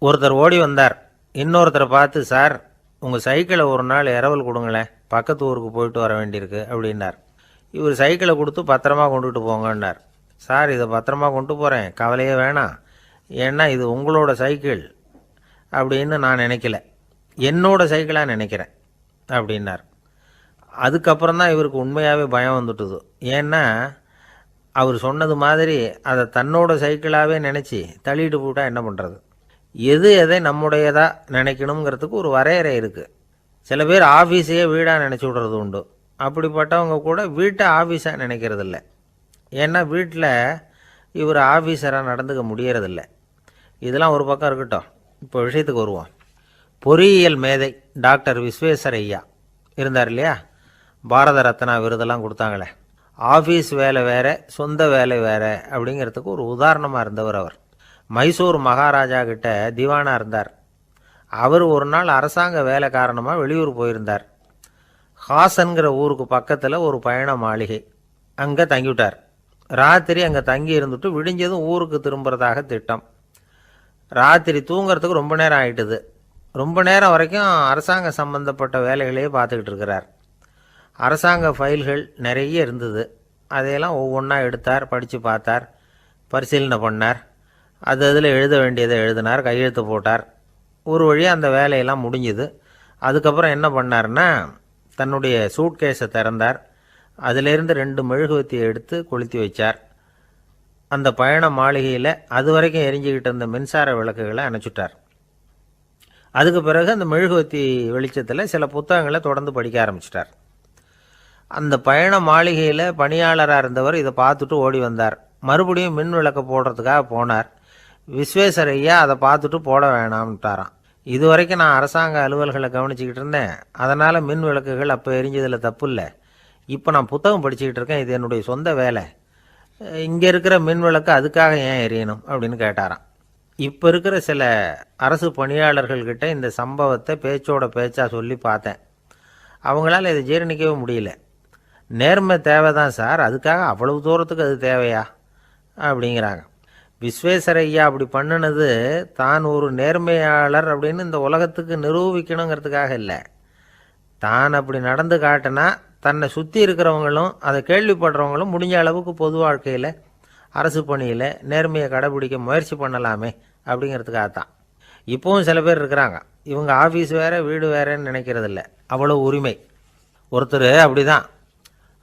ஒருத்தர் ஓடி வந்தார். இன்னொருத்தரை பார்த்து, சார் உங்கள் சைக்கிளை ஒரு நாள் இரவல் கொடுங்களேன், பக்கத்து ஊருக்கு போயிட்டு வர வேண்டியிருக்கு அப்படின்னார். இவர் சைக்கிளை கொடுத்து பத்திரமா கொண்டுகிட்டு போங்கன்னார். சார் இதை பத்திரமா கொண்டு போகிறேன், கவலையே வேணாம், ஏன்னா இது உங்களோட சைக்கிள் அப்படின்னு நான் நினைக்கல, என்னோட சைக்கிளாக நினைக்கிறேன் அப்படின்னார். அதுக்கப்புறம் தான் இவருக்கு உண்மையாகவே பயம் வந்துட்டுது. ஏன்னா அவர் சொன்னது மாதிரி அதை தன்னோட சைக்கிளாகவே நினச்சி தள்ளிட்டு போட்டால் என்ன பண்ணுறது. எது எதை நம்முடையதாக நினைக்கணுங்கிறதுக்கு ஒரு வரையறை இருக்குது. சில பேர் ஆஃபீஸையே வீடாக நினச்சி விடுறது உண்டு. அப்படிப்பட்டவங்க கூட வீட்டை ஆஃபீஸாக நினைக்கிறதில்ல. ஏன்னா வீட்டில் இவர் ஆஃபீஸராக நடந்துக்க முடியறதில்ல. இதெல்லாம் ஒரு பக்கம் இருக்கட்டும், இப்போ விஷயத்துக்கு வருவோம். பொறியியல் மேதை டாக்டர் விஸ்வேஸ்வர ஐயா இருந்தார் இல்லையா, பாரத ரத்னா விருதெல்லாம் கொடுத்தாங்களே. ஆஃபீஸ் வேலை வேறு, சொந்த வேலை வேறு அப்படிங்கிறதுக்கு ஒரு உதாரணமாக இருந்தவர் அவர். மைசூர் மகாராஜா கிட்ட திவானாக இருந்தார். அவர் ஒரு நாள் அரசாங்க வேலை காரணமாக வெளியூர் போயிருந்தார். ஹாசன்கிற ஊருக்கு பக்கத்தில் ஒரு பயண மாளிகை, அங்கே தங்கிவிட்டார். ராத்திரி அங்கே தங்கி இருந்துட்டு விடிஞ்சதும் ஊருக்கு திரும்புறதாக திட்டம். ராத்திரி தூங்கிறதுக்கு ரொம்ப நேரம் ஆகிட்டுது. ரொம்ப நேரம் வரைக்கும் அரசாங்க சம்பந்தப்பட்ட வேலைகளையே பார்த்துக்கிட்டு இருக்கிறார். அரசாங்க ஃபைல்கள் நிறைய இருந்தது. அதையெல்லாம் ஒவ்வொன்றா எடுத்தார், படித்து பார்த்தார், பரிசீலனை பண்ணார். அதில் எழுத வேண்டியதை எழுதினார், கையெழுத்து போட்டார். ஒரு வழியாக அந்த வேலையெல்லாம் முடிஞ்சுது. அதுக்கப்புறம் என்ன பண்ணார்னா, தன்னுடைய சூட்கேஸை திறந்தார். அதிலிருந்து 2 மெழுகுவத்தியை எடுத்து கொளுத்தி வச்சார். அந்த பயண மாளிகையில் அது வரைக்கும் எரிஞ்சிக்கிட்டு இருந்த மின்சார விளக்குகளை அணைச்சிட்டார். அதுக்கு பிறகு அந்த மெழுகுவத்தி வெளிச்சத்தில் சில புத்தகங்களை தொடர்ந்து படிக்க ஆரம்பிச்சிட்டார். அந்த பயண மாளிகையில் பணியாளராக இருந்தவர் இதை பார்த்துட்டு ஓடி வந்தார். மறுபடியும் மின் விளக்கை போடுறதுக்காக போனார். விஸ்வேஸ்வர ஐயா அதை பார்த்துட்டு போட வேணாம்ட்டாராம். இது வரைக்கும் நான் அரசாங்க அலுவல்களை கவனிச்சிக்கிட்டு இருந்தேன், அதனால் மின் விளக்குகள் அப்போ எரிஞ்சதில் தப்பு இல்லை. இப்போ நான் புத்தகம் படிச்சுக்கிட்டு இருக்கேன், இது என்னுடைய சொந்த வேலை, இங்கே இருக்கிற மின் விளக்கு அதுக்காக ஏன் எரியணும் அப்படின்னு கேட்டாராம். இப்போ இருக்கிற சில அரசு பணியாளர்கள்கிட்ட இந்த சம்பவத்தை பேச்சோட பேச்சாக சொல்லி பார்த்தேன். அவங்களால இதை ஜீரணிக்கவே முடியல. நேர்மை தேவை தான் சார், அதுக்காக அவ்வளவு தூரத்துக்கு அது தேவையா அப்படிங்கிறாங்க. விஸ்வேஸ்வர ஐயா அப்படி பண்ணினது தான் ஒரு நேர்மையாளர் அப்படின்னு இந்த உலகத்துக்கு நிரூபிக்கணுங்கிறதுக்காக இல்லை. தான் அப்படி நடந்து காட்டினா தன்னை சுற்றி இருக்கிறவங்களும் அதை கேள்விப்படுறவங்களும் முடிஞ்ச அளவுக்கு பொது வாழ்க்கையில் அரசு பணியில் நேர்மையை கடைபிடிக்க முயற்சி பண்ணலாமே அப்படிங்கிறதுக்காகத்தான். இப்போவும் சில பேர் இருக்கிறாங்க, இவங்க ஆஃபீஸ் வேறு வீடு வேறேன்னு நினைக்கிறதில்ல, அவ்வளோ உரிமை. ஒருத்தர் அப்படி தான்,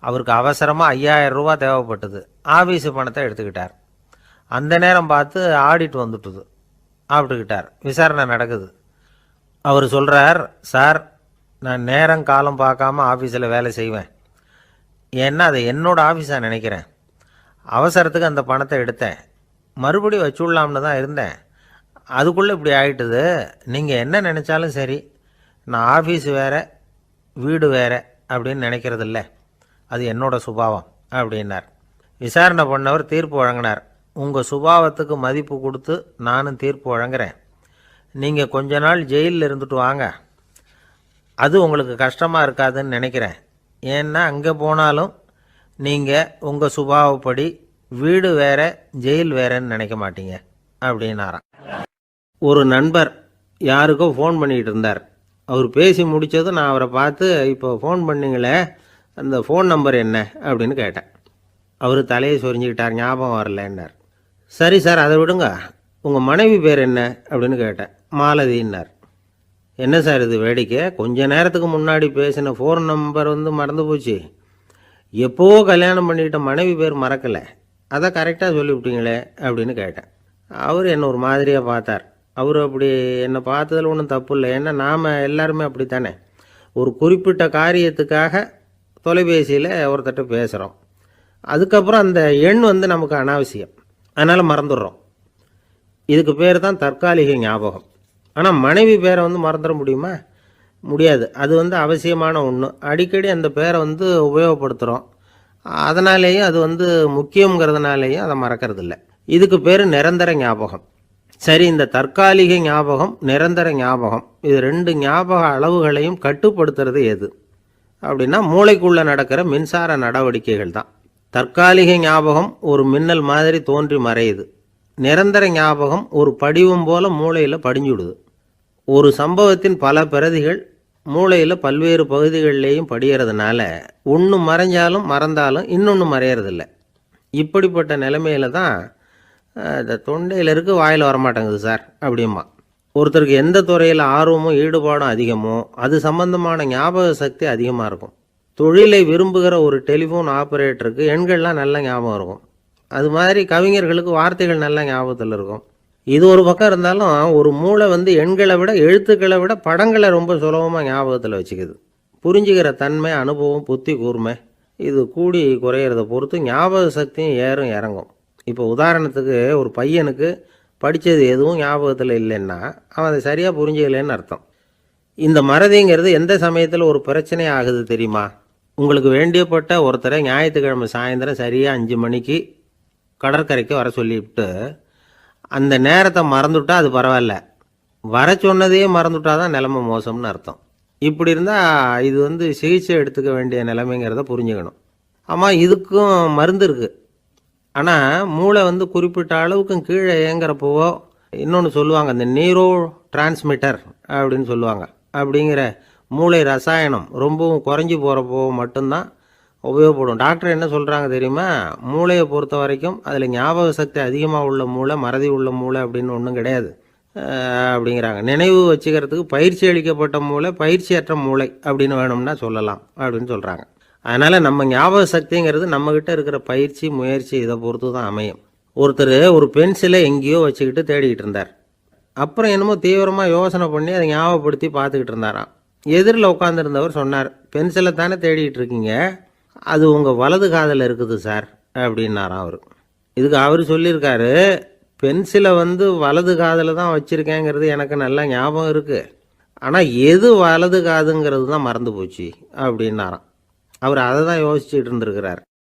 அவருக்கு அவசரமாக 5000 ரூபா தேவைப்பட்டது. ஆஃபீஸு பணத்தை எடுத்துக்கிட்டார். அந்த நேரம் பார்த்து ஆடிட் வந்துட்டுது, ஆப்பிட்டுக்கிட்டார். விசாரணை நடக்குது. அவர் சொல்கிறார், சார் நான் நேரம் காலம் பார்க்காம ஆஃபீஸில் வேலை செய்வேன், ஏன்னா அதை என்னோடய ஆஃபீஸாக நினைக்கிறேன். அவசரத்துக்கு அந்த பணத்தை எடுத்தேன், மறுபடியும் வச்சுடலாம்னு தான் இருந்தேன், அதுக்குள்ளே இப்படி ஆகிட்டுது. நீங்கள் என்ன நினச்சாலும் சரி, நான் ஆஃபீஸ் வேறு வீடு வேறு அப்படின்னு நினைக்கிறதில்ல, அது என்னோட சுபாவம் அப்படின்னார். விசாரணை பண்ணவர் தீர்ப்பு வழங்கினார். உங்கள் சுபாவத்துக்கு மதிப்பு கொடுத்து நானும் தீர்ப்பு வழங்குறேன். நீங்கள் கொஞ்ச நாள் ஜெயிலில் இருந்துட்டு வாங்க, அது உங்களுக்கு கஷ்டமாக இருக்காதுன்னு நினைக்கிறேன். ஏன்னா அங்கே போனாலும் நீங்கள் உங்கள் சுபாவப்படி வீடு வேறு ஜெயில் வேறேன்னு நினைக்க மாட்டீங்க அப்படின்னாராம். ஒரு நண்பர் யாருக்கோ ஃபோன் பண்ணிக்கிட்டு இருந்தார். அவர் பேசி முடித்ததும் நான் அவரை பார்த்து, இப்போ ஃபோன் பண்ணிங்களே, அந்த ஃபோன் நம்பர் என்ன அப்படின்னு கேட்டேன். அவர் தலையை சொரிஞ்சுக்கிட்டார், ஞாபகம் வரலன்னார். சரி சார் அதை விடுங்க, உங்கள் மனைவி பேர் என்ன அப்படின்னு கேட்டேன். மாலதின்னார். என்ன சார் இது வேடிக்கை, கொஞ்ச நேரத்துக்கு முன்னாடி பேசின ஃபோன் நம்பர் மறந்து போச்சு, எப்போ கல்யாணம் பண்ணிக்கிட்ட மனைவி பேர் மறக்கலை, அதை கரெக்டாக சொல்லிவிட்டீங்களே அப்படின்னு கேட்டேன். அவர் என்னை ஒரு மாதிரியாக பார்த்தார். அவர் அப்படி என்னை பார்த்ததில் ஒன்றும் தப்பு இல்லை, ஏன்னா நாம் எல்லாருமே அப்படி தானே, ஒரு குறிப்பிட்ட காரியத்துக்காக தொலைபேசியில் ஒருத்தட்ட பேசுகிறோம், அதுக்கப்புறம் அந்த எண் நமக்கு அனாவசியம், அதனால் மறந்துடுறோம். இதுக்கு பேர் தான் தற்காலிக ஞாபகம். ஆனால் மனைவி பேரை மறந்துட முடியுமா? முடியாது. அது அவசியமான ஒன்று. அடிக்கடி அந்த பேரை உபயோகப்படுத்துகிறோம், அதனாலேயும் அது முக்கியங்கிறதுனாலேயும் அதை மறக்கறதில்ல. இதுக்கு பேர் நிரந்தர ஞாபகம். சரி, இந்த தற்காலிக ஞாபகம், நிரந்தர ஞாபகம், இது 2 ஞாபக அளவுகளையும் கட்டுப்படுத்துறது எது அப்படின்னா மூளைக்குள்ளே நடக்கிற மின்சார நடவடிக்கைகள் தான். தற்காலிக ஞாபகம் ஒரு மின்னல் மாதிரி தோன்றி மறையுது. நிரந்தர ஞாபகம் ஒரு படிவம் போல மூளையில் படிஞ்சுடுது. ஒரு சம்பவத்தின் பல பிரதிகள் மூளையில் பல்வேறு பகுதிகளிலேயும் படிகிறதுனால ஒன்று மறைஞ்சாலும் மறந்தாலும் இன்னொன்று மறையறதில்ல. இப்படிப்பட்ட நிலைமையில தான் இந்த தொண்டையில் இருக்கு வாயில் வரமாட்டேங்குது சார் அப்படிமா. ஒருத்தருக்கு எந்த துறையில் ஆர்வமும் ஈடுபாடும் அதிகமோ அது சம்பந்தமான ஞாபக சக்தி அதிகமாக இருக்கும். தொழிலை விரும்புகிற ஒரு டெலிஃபோன் ஆப்ரேட்டருக்கு எண்கள்லாம் நல்ல ஞாபகம் இருக்கும். அது மாதிரி கவிஞர்களுக்கு வார்த்தைகள் நல்ல ஞாபகத்தில் இருக்கும். இது ஒரு பக்கம் இருந்தாலும் ஒரு மூளை எண்களை விட எழுத்துக்களை விட படங்களை ரொம்ப சுலபமாக ஞாபகத்தில் வச்சுக்குது. புரிஞ்சுக்கிற தன்மை, அனுபவம், புத்தி கூர்மை இது கூடி குறையிறத பொறுத்து ஞாபக சக்தியும் ஏறும் இறங்கும். இப்போ உதாரணத்துக்கு ஒரு பையனுக்கு படித்தது எதுவும் ஞாபகத்தில் இல்லைன்னா அவன் அதை சரியாக புரிஞ்சுக்கலைன்னு அர்த்தம். இந்த மறதிங்கிறது எந்த சமயத்தில் ஒரு பிரச்சனை ஆகுது தெரியுமா? உங்களுக்கு வேண்டியப்பட்ட ஒருத்தரை ஞாயிற்றுக்கிழமை சாயந்தரம் சரியாக 5 மணிக்கு கடற்கரைக்கு வர சொல்லிவிட்டு அந்த நேரத்தை மறந்துவிட்டா அது பரவாயில்ல, வர சொன்னதையே மறந்துவிட்டா தான் நிலைமை மோசம்னு அர்த்தம். இப்படி இருந்தால் இது சிகிச்சை எடுத்துக்க வேண்டிய நிலைமைங்கிறத புரிஞ்சுக்கணும். ஆமாம், இதுக்கும் மருந்து இருக்குது. ஆனால் மூளை குறிப்பிட்ட அளவுக்கும் கீழே இயங்குறப்போவோ இன்னொன்று சொல்லுவாங்க, இந்த நியூரோ டிரான்ஸ்மிட்டர் அப்படின்னு சொல்லுவாங்க. அப்படிங்கிற மூளை ரசாயனம் ரொம்பவும் குறைஞ்சி போகிறப்போ மட்டும்தான் உபயோகப்படும். டாக்டர் என்ன சொல்கிறாங்க தெரியுமா? மூளையை பொறுத்த வரைக்கும் அதில் ஞாபக சக்தி அதிகமாக உள்ள மூளை, மறதி உள்ள மூளை அப்படின்னு ஒன்றும் கிடையாது அப்படிங்கிறாங்க. நினைவு வச்சுக்கிறதுக்கு பயிற்சி அளிக்கப்பட்ட மூளை, பயிற்சியற்ற மூளை அப்படின்னு வேணும்னா சொல்லலாம் அப்படின்னு சொல்கிறாங்க. அதனால் நம்ம ஞாபக சக்திங்கிறது நம்மக்கிட்ட இருக்கிற பயிற்சி, முயற்சி இதை பொறுத்து தான் அமையும். ஒருத்தர் ஒரு பென்சிலை எங்கேயோ வச்சுக்கிட்டு தேடிக்கிட்டு இருந்தார். அப்புறம் என்னமோ தீவிரமாக யோசனை பண்ணி அதை ஞாபகப்படுத்தி பார்த்துக்கிட்டு இருந்தாராம். எதிரில் உட்காந்துருந்தவர் சொன்னார், பென்சிலை தானே தேடிக்கிட்டு இருக்கீங்க, அது உங்கள் வலது காதில் இருக்குது சார் அப்படின்னாராம் அவர். இதுக்கு அவர் சொல்லியிருக்காரு, பென்சிலை வலது காதில் தான் வச்சுருக்கேங்கிறது எனக்கு நல்லா ஞாபகம் இருக்குது, ஆனால் எது வலது காதுங்கிறது தான் மறந்து போச்சு அப்படின்னாராம். அவர் அதை தான் யோசிச்சுட்டு இருந்திருக்கிறார்.